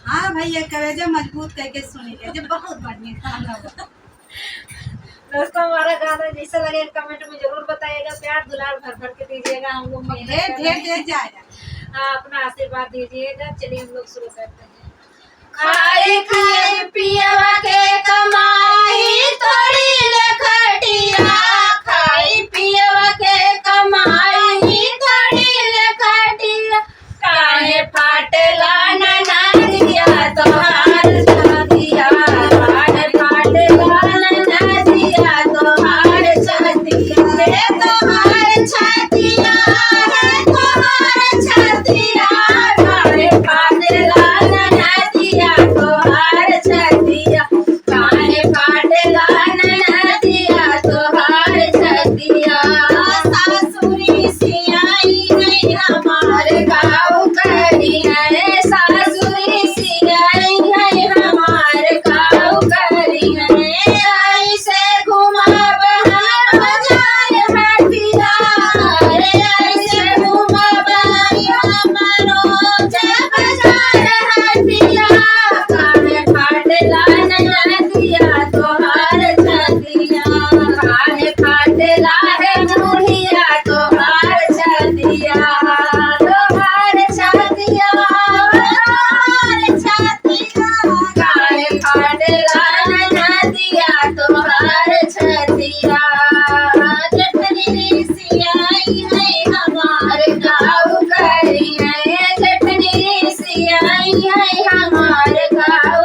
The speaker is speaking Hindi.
हाँ भैया कलेजा मजबूत करके सुनिए जो बहुत बढ़िया गाना बा। दोस्तों हमारा गाना जैसा लगे कमेंट में जरूर बताइएगा, प्यार दुलार भर भर के दीजिएगा। हम लोग ढेर ढेर ढेर जाएगा। हाँ, अपना आशीर्वाद दीजिएगा। चलिए हम लोग शुरू करते हैं। खाए खाए पियवा के कमाई तोड़ी लखटिया, खाई पियवा के कमाई तोड़ी लखटिया, काहे फाटला ननदिया तोहार छतिया, काहे फाटला ननदिया तोहार छतिया, हे तोहार छतिया, हे तोहार छतिया, काहे फाटला ननदिया तोहार छतिया, काहे फाटला ननदिया तोहार छतिया। सासुरी सियाई नहीं हमार गाँव करी है, सासुरी सियाई नहीं हमार गाँव करी है, ऐसे घुमाब हम बाजार हटिया, ऐसे घुमाब हम रोज बाजार हटिया, काहे फाटला ननदिया तोहार छतिया, काहे फाटला है बुढ़िया तोहार छतिया, तोहार छतिया, तोहार छतिया, काहे फाटला ननदिया तोहार छतिया। जठनी सियाई है हमार गाँव करी है, जठनी सियाई है हमार गाँव